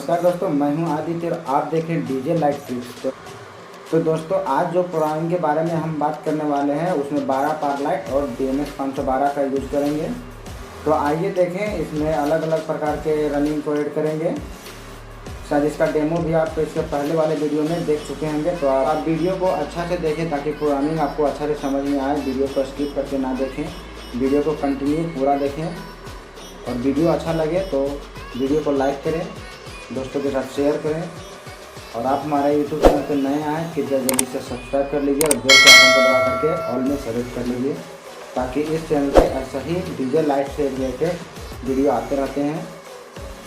नमस्कार दोस्तों, मैं हूं आदित्य और आप देख रहे हैं डीजे लाइट ट्रिक्स। तो दोस्तों आज जो प्रोग्रामिंग के बारे में हम बात करने वाले हैं उसमें 12 पावर लाइट और DNS 512 का यूज़ करेंगे। तो आइए देखें, इसमें अलग अलग प्रकार के रनिंग को ऐड करेंगे। शायद इसका डेमो भी आप इसके पहले वाले वीडियो में देख चुके होंगे। तो आप वीडियो को अच्छा से देखें ताकि प्रोग्रामिंग आपको अच्छा से समझ में आए। वीडियो को स्किप करके ना देखें, वीडियो को कंटिन्यू पूरा देखें। और वीडियो अच्छा लगे तो वीडियो को लाइक करें, दोस्तों के साथ शेयर करें। और आप हमारे यूट्यूब चैनल पर नए आएँ कृपया जल्दी से सब्सक्राइब कर लीजिए और बेल के आइकन को दबा करके ऑल में सेलेक्ट कर लीजिए, ताकि इस चैनल पे ऐसा ही डीजे लाइट से रिलेटेड वीडियो आते रहते हैं।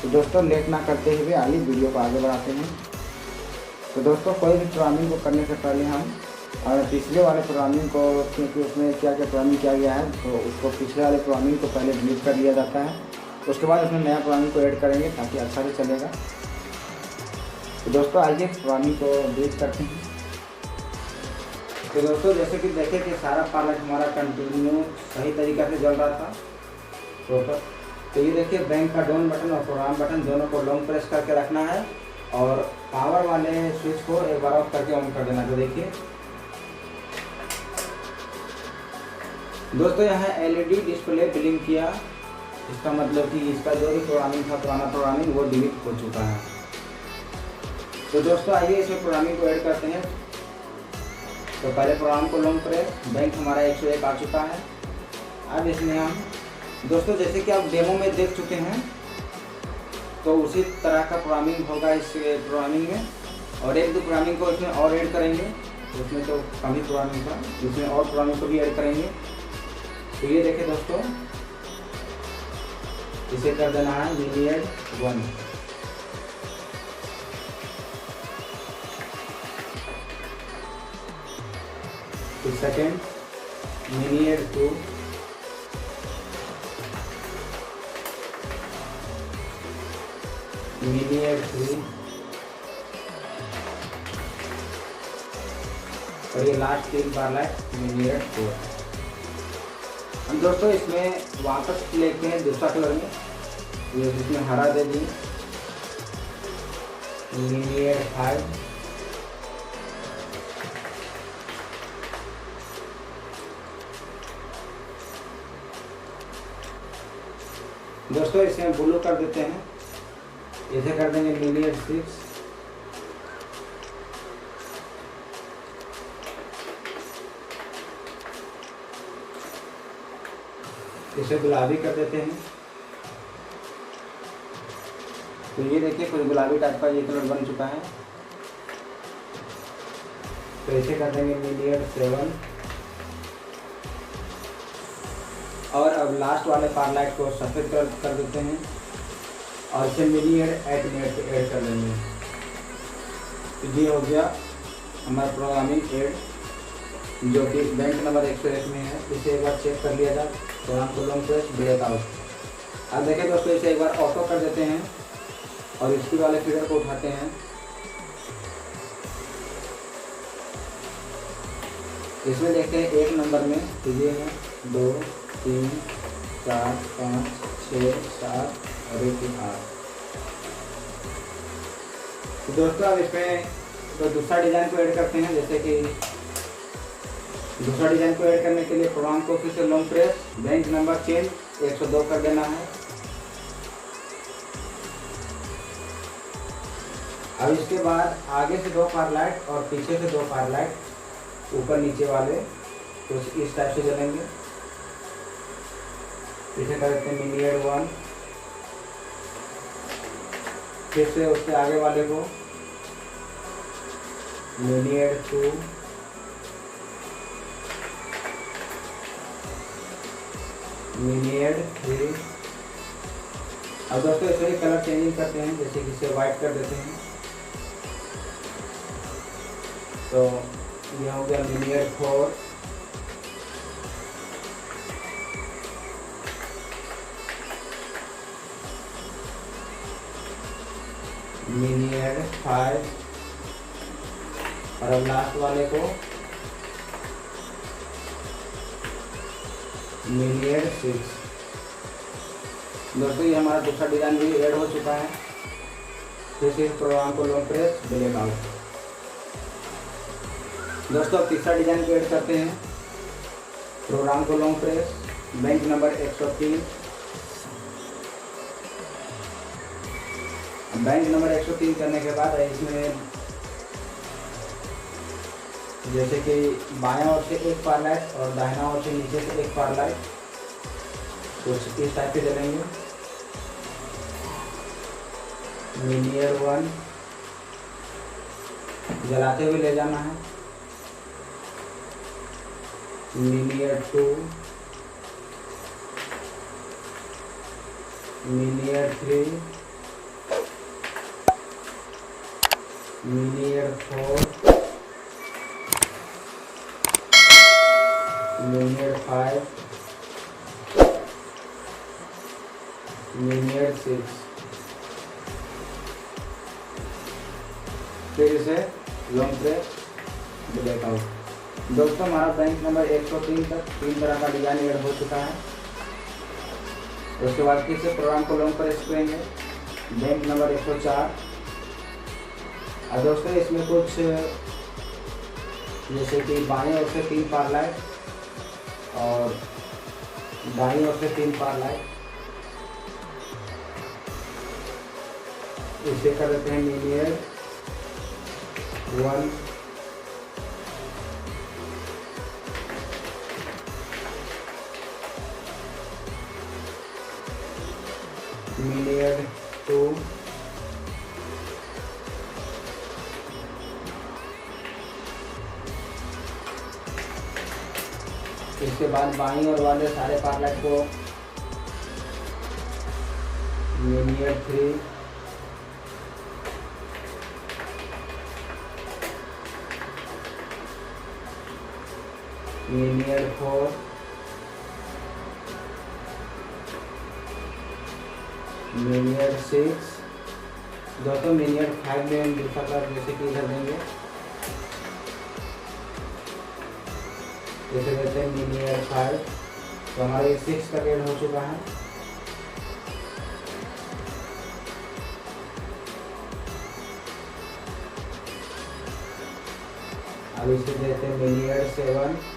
तो दोस्तों लेट ना करते हुए आइए वीडियो को आगे बढ़ाते हैं। तो दोस्तों कोई भी प्रोग्रामिंग को करने से पहले हम और पिछले वाले प्रोग्रामिंग को, क्योंकि उसमें क्या क्या प्रोग्रामिंग किया गया है, तो उसको पिछले वाले प्रोग्रामिंग को पहले डिलीट कर लिया जाता है। उसके बाद उसमें नया प्रोग्रामिंग को ऐड करेंगे ताकि अच्छा से चलेगा। तो दोस्तों आइए प्रोग्रामिंग को डिलीट करते हैं। तो दोस्तों जैसे कि देखें कि सारा पार्ट हमारा कंटिन्यू सही तरीक़े से चल रहा था टोटल। तो ये देखिए, बैंक का डाउन बटन और प्रोग्राम बटन दोनों को लॉन्ग प्रेस करके रखना है और पावर वाले स्विच को एक बार ऑफ करके ऑन कर देना। तो देखिए दोस्तों, यहाँ LED डिस्प्ले ब्लिंक किया, इसका मतलब कि इसका जो भी प्रोग्रामिंग था, पुराना प्रोग्रामिंग, वो डिलीट हो चुका है। तो दोस्तों आइए इसमें प्रोग्रामिंग को ऐड करते हैं। तो पहले प्रोग्राम को लॉन्ग प्रेस, बैंक हमारा 101 आ चुका है। अब इसमें हम दोस्तों जैसे कि आप डेमो में देख चुके हैं, तो उसी तरह का प्रोग्रामिंग होगा इस प्रोग्रामिंग में। और एक दो प्रोग्रामिंग को इसमें और ऐड करेंगे, उसमें तो कम ही प्रोग्रामिंग था, इसमें और प्रोग्रामिंग को भी ऐड करेंगे। तो ये देखें दोस्तों, इसे कर देना है मीनियड 1। फिर सेकेंड मीनियड 2, मीनियड 3 और ये लास्ट 3 बार लाइट मीनियड 4। हम दोस्तों इसमें वापस लेते हैं दूसरा कलर में, ये जिसमें हरा दे दी, मीनियड 5, दोस्तों इसमें ब्लू कर देते हैं, इसे कर देंगे मीनियड 6, इसे गुलाबी कर देते हैं। तो ये देखिए कुछ गुलाबी टाइप का ये कलर बन चुका है। तो इसे कर देंगे मीनियड 7 और अब लास्ट वाले पावर लाइट को सफ़ेद कलर कर देते हैं और इसे मीनियड 8 मिनट पे ऐड कर लेंगे। तो ये हो गया हमारा प्रोग्रामिंग ऐड, जो कि बैंक नंबर 101 में है। इसे एक बार चेक कर लिया जाए, प्रोग्राम को लॉन्ग प्रेस ब्रेक आउट। अब देखें दोस्तों, इसे एक बार ऑटो कर देते हैं और इसकी वाले फिगर को उठाते हैं। इसमें देखते हैं 1 नंबर में तो ये है 2 3 4 5 6 7 और 1 8। तो दोस्तों अब इसमें तो दूसरा डिज़ाइन को ऐड करते हैं। जैसे कि दूसरा डिज़ाइन को ऐड करने के लिए प्रोग्राम को फिर से long press, bank number change 102 कर देना है। अब इसके बाद आगे से 2 पावर लाइट और पीछे से 2 पावर लाइट, ऊपर नीचे वाले कुछ इस टाइप से जलेंगे। इसे कर देते हैं मीनियड 1, फिर से उसके आगे वाले को मीनियड 2, मीनियड 3। अब दोस्तों इसे कलर चेंजिंग करते हैं, जैसे कि इसे वाइट कर देते हैं। तो यह हो गया मीनियड 4, मीनियड 5 और अब लास्ट वाले को मीनियड 6। दोस्तों ये हमारा दूसरा डिज़ाइन भी ऐड हो चुका है। फिर से इस प्रोग्राम को लॉन्ग प्रेस डिलीट आउट। दोस्तों अब तीसरा डिजाइन को ऐड करते हैं। प्रोग्राम को long press, bank number 103, bank number 103 करने के बाद इसमें जैसे कि बाएं ओर से एक पारलाइट और दाहिना ओर से नीचे से एक पारलाइट कुछ इस टाइप के चलेंगे। लीनियर 1 जलाते हुए ले जाना है, linear 2, linear 3, linear 4, linear 5, linear 6। फिर इसे लॉन्ग प्रेस डिलीट आउट। दोस्तों हमारा बैंक नंबर 103 तक 3 तरह का डिजाइन ऐड हो चुका है। उसके बाद फिर से प्रोग्राम को लॉन्ग प्रेस करेंगे, बैंक नंबर 104। और दोस्तों इसमें कुछ जैसे कि बाएं ओर से 3 पारलाइट और दाईं ओर से 3 पारलाइट, इसे कर देते हैं लीनियर 1, लीनियर 2, इसके बाद बाईं ओर वाले सारे पारलाइट को लीनियर 3, लीनियर 4, लीनियर 6। दोस्तों लीनियर 5 में हम दूसरा कलर जैसे कि इधर देंगे, जैसे कहते हैं लीनियर 5। तो हमारा ये 6 का ऐड हो चुका है। अब इसे देते हैं लीनियर 7,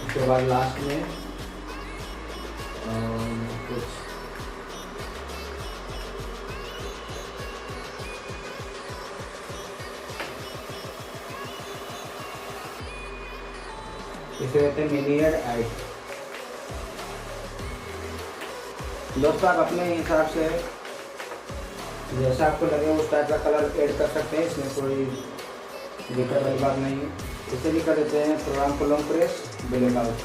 उसके बाद लास्ट में कुछ इसे कहते हैं लीनियर 8। दोस्तों आप अपने हिसाब से जैसा आपको लगे उस टाइप का कलर ऐड कर सकते हैं, इसमें कोई दिक्कत वाली बात नहीं है। इसे भी कर देते हैं प्रोग्राम को लॉन्ग प्रेस डिलीट आउट।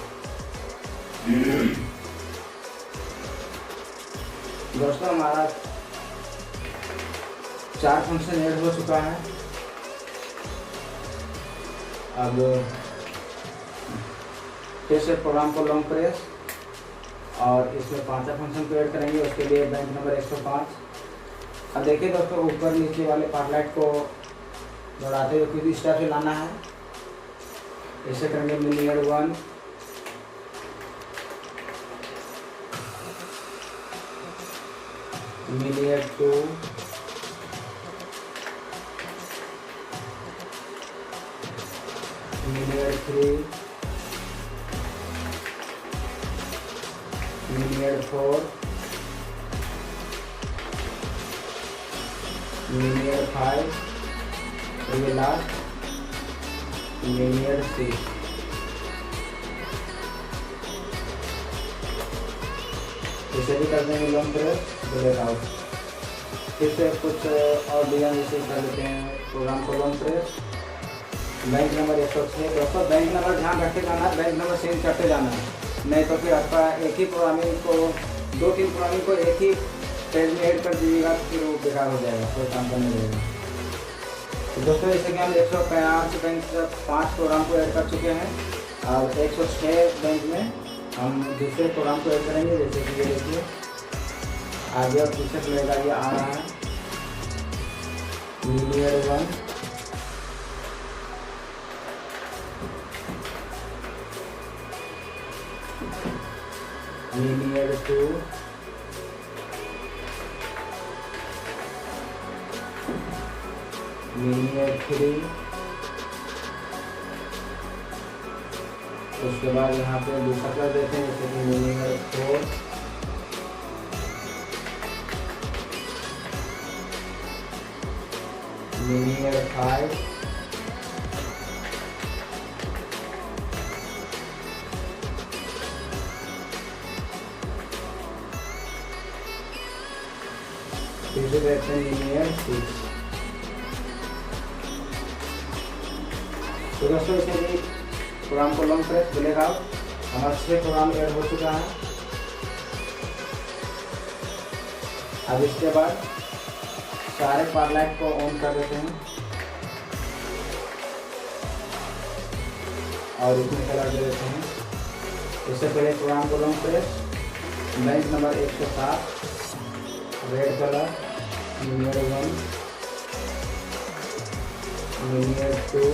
दोस्तों हमारा 4 फंक्शन ऐड हो चुका है। अब फिर से प्रोग्राम को लॉन्ग प्रेस और इसमें 5वां फंक्शन को ऐड करेंगे। उसके लिए बैंक नंबर 105। अब देखिए दोस्तों ऊपर नीचे वाले पार्टलाइट को दौड़ाते हुए कुछ इस टाइप से लाना है। ऐसे करेंगे linear 1, linear 2, linear 3, linear 4, linear 5 और ये लास्ट लीनियर 6। इसे भी कर देंगे लॉन्ग प्रेस डिलीट आउट। फिर से कुछ और डिजाइन जैसे कर लेते हैं प्रोग्राम को लॉन्ग प्रेस, बैंक नंबर 106। दोस्तों बैंक नंबर ध्यान रखते जाना है, बैंक नंबर चेंज करते जाना है, नहीं तो फिर आपका एक ही प्रोग्रामिंग को 2-3 प्रोग्रामिंग को एक ही पेज में ऐड कर दीजिएगा तो फिर वो बेकार हो जाएगा, कोई काम करने लगेगा। तो दोस्तों जैसे कि हम 185 बैंक 5 प्रोग्राम को ऐड कर चुके हैं और 106 बैंक में हम दूसरे प्रोग्राम को ऐड करेंगे। जैसे कि ये देखिए आगे और पीछे प्लेगा ये आ रहा है लीनियर 1, लीनियर 2, लीनियर 3, उसके बाद यहाँ पे दूसरा कर देते हैं जैसे कि लीनियर 4, लीनियर 5, फिर से देते हैं लीनियर 6। तो दोस्तों इसे भी प्रोग्राम को लॉन्ग प्रेस मिलेगा। हमारा 6 प्रोग्राम ऐड हो चुका है। अब इसके बाद सारे पावर लाइट को ऑन कर देते हैं और इसमें कलर दे देते हैं। इससे पहले प्रोग्राम को long press, line number 107, red colour, linear 1, linear 2,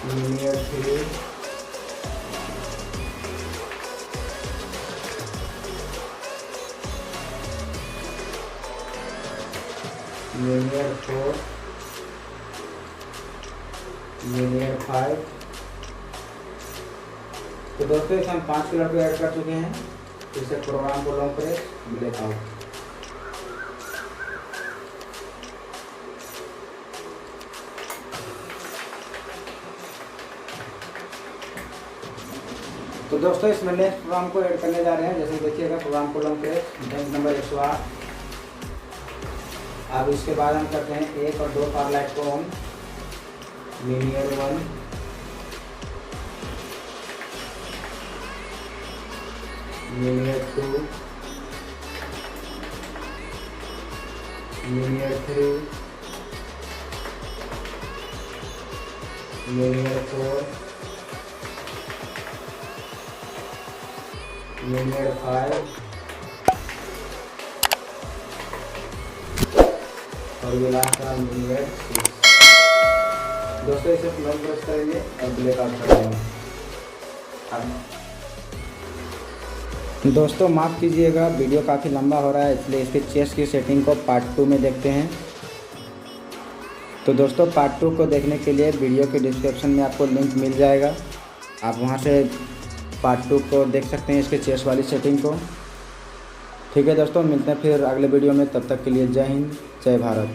linear 3, linear 4, linear 5। तो दोस्तों इसे हम 5 कलर को ऐड कर चुके हैं। इसे प्रोग्राम को लॉन्ग प्रेस, ब्लैक आउट। तो दोस्तों इसमें नेक्स्ट प्रोग्राम को ऐड करने जा रहे हैं। जैसे देखिएगा प्रोग्राम को लॉन्ग प्रेस, लाइन नंबर 108। अब इसके बाद हम करते हैं 1 और 2 पावर लाइट को on, linear 1, linear 2, linear 3, linear 4, linear 5 और ये लास्ट का लीनियर 6। दोस्तों इसे लॉन्ग प्रेस करेंगे और ब्लैक आउट कर देंगे। दोस्तों माफ़ कीजिएगा, वीडियो काफ़ी लंबा हो रहा है, इसलिए इसके चेस्ट की सेटिंग को पार्ट 2 में देखते हैं। तो दोस्तों पार्ट 2 को देखने के लिए वीडियो के डिस्क्रिप्शन में आपको लिंक मिल जाएगा, आप वहां से पार्ट 2 को देख सकते हैं, इसके चेस्ट वाली सेटिंग को। ठीक है दोस्तों, मिलते हैं फिर अगले वीडियो में। तब तक के लिए जय हिंद, जय भारत।